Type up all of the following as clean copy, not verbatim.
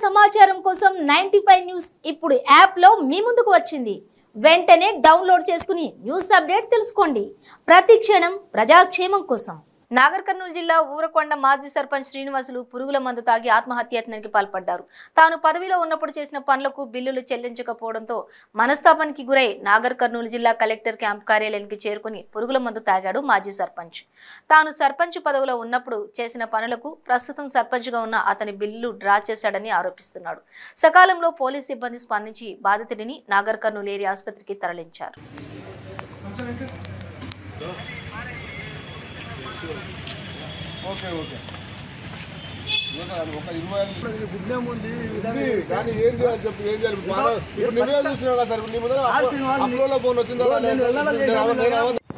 సమాచారం కోసం 95 న్యూస్ ఇప్పుడు యాప్ లో మీ ముందుకు వచ్చింది. వెంటనే డౌన్లోడ్ చేసుకుని న్యూస్ అప్డేట్ తెలుసుకోండి. ప్రతి క్షణం ప్రజాక్షేమం కోసం. నాగర్ కర్నూలు జిల్లా ఊరకొండ మాజీ సర్పంచ్ శ్రీనివాసులు పురుగుల మందు తాగి ఆత్మహత్యాయత్నానికి పాల్పడ్డారు. తాను పదవిలో ఉన్నప్పుడు చేసిన పనులకు బిల్లులు చెల్లించకపోవడంతో మనస్తాపానికి గురై నాగర్ కర్నూలు జిల్లా కలెక్టర్ క్యాంప్ కార్యాలయానికి చేరుకుని పురుగుల మందు తాగాడు మాజీ సర్పంచ్. తాను సర్పంచ్ పదవిలో ఉన్నప్పుడు చేసిన పనులకు ప్రస్తుతం సర్పంచ్గా ఉన్న అతని బిల్లులు డ్రా చేశాడని ఆరోపిస్తున్నాడు. సకాలంలో పోలీసు సిబ్బంది స్పందించి బాధితుడిని నాగర్ కర్నూలు ఏరియా ఆసుపత్రికి తరలించారు. ఓకే ఓకే ఒక 25 గుడ్లేం ఉంది కానీ ఏం చేయాలి చెప్పు, ఏం చేయాలి? ఇప్పుడు నువ్వే చూసినావు కదా సార్, నీ ముందర అప్లోలో ఫోన్ వచ్చిందా?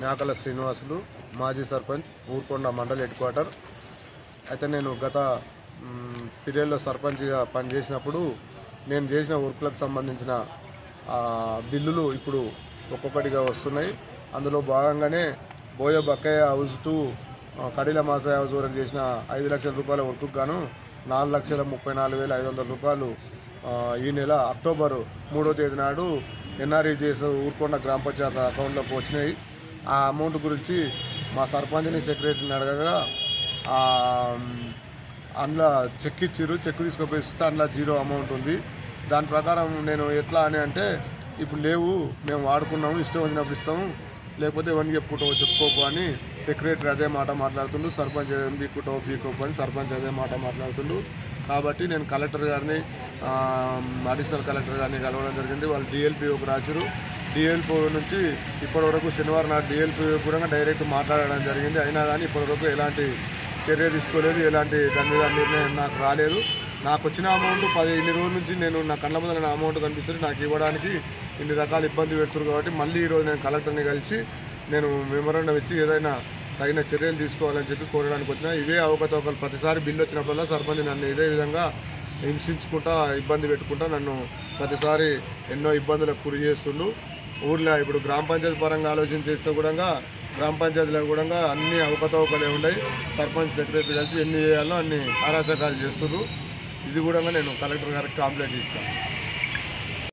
మేకల శ్రీనివాసులు మాజీ సర్పంచ్ ఊరుకొండ మండల్ హెడ్ క్వార్టర్. అయితే నేను గత పీరియడ్లో సర్పంచ్గా పనిచేసినప్పుడు నేను చేసిన వర్క్లకు సంబంధించిన బిల్లులు ఇప్పుడు ఒక్కొక్కటిగా వస్తున్నాయి. అందులో భాగంగానే Boya Bakkaiah house to Kadila Masaiah house వరకు చేసిన 5 లక్షల రూపాయల వర్క్కు గాను 4,34,500 రూపాయలు ఈ నెల అక్టోబర్ 3వ తేదీ నాడు ఎన్ఆర్ఈజీఎస్ ఊరుకొండ గ్రామ పంచాయతీ అకౌంట్లోకి వచ్చినాయి. ఆ అమౌంట్ గురించి మా సర్పంచ్ని సెక్రటరీని అడగగా అందులో చెక్ ఇచ్చిర్రు. చెక్ తీసుకుపోయిస్తే అందులో 0 అమౌంట్ ఉంది. దాని ప్రకారం నేను ఎట్లా అని అంటే, ఇప్పుడు లేవు, మేము వాడుకున్నాము, ఇష్టం వచ్చినప్పుడు ఇస్తాము, లేకపోతే ఎవరికి చెప్పుకోకు అని సెక్రటరీ అదే మాట మాట్లాడుతుండు. సర్పంచ్ బీక్కుటావు బీకోకు అని సర్పంచ్ అదే మాట మాట్లాడుతుండు. కాబట్టి నేను కలెక్టర్ గారిని, అడిషనల్ కలెక్టర్ గారిని కలవడం జరిగింది. వాళ్ళు డిఎల్పిఓకి రాశారు. డిఎల్పిఓ నుంచి ఇప్పటివరకు శనివారం నాడు డిఎల్పిఓ కూడా డైరెక్ట్ మాట్లాడడం జరిగింది. అయినా కానీ ఇప్పటివరకు ఎలాంటి చర్య తీసుకోలేదు, ఎలాంటి దాని మీద నిర్ణయం నాకు రాలేదు. నాకు వచ్చిన అమౌంట్ ఇన్ని రోజుల నుంచి నేను నా కళ్ళ ముందు నా అమౌంట్ కనిపిస్తుంది, నాకు ఇవ్వడానికి ఇన్ని రకాల ఇబ్బంది పెడుతున్నారు. కాబట్టి మళ్ళీ ఈరోజు నేను కలెక్టర్ని కలిసి నేను మెమోరాండం ఇచ్చి ఏదైనా తగిన చర్యలు తీసుకోవాలని చెప్పి కోరడానికి వచ్చిన. ఇవే అవకతవకలు ప్రతిసారి బిల్లు వచ్చినప్పుడల్లా సర్పంచ్ నన్ను ఇదే విధంగా హింసించుకుంటా ఇబ్బంది పెట్టుకుంటా నన్ను ప్రతిసారి ఎన్నో ఇబ్బందులకు గురి చేస్తుండు. ఊర్లో ఇప్పుడు గ్రామ పంచాయతీ పరంగా ఆలోచన చేస్తే కూడా గ్రామ పంచాయతీలో కూడా అన్ని అవకతవకలే ఉన్నాయి. సర్పంచ్ సెక్రటరీ కలిసి ఎన్ని చేయాలో అన్ని అరాచకాలు చేస్తున్నారు. ఇది కూడా నేను కలెక్టర్ గారికి కంప్లైంట్ ఇస్తాను.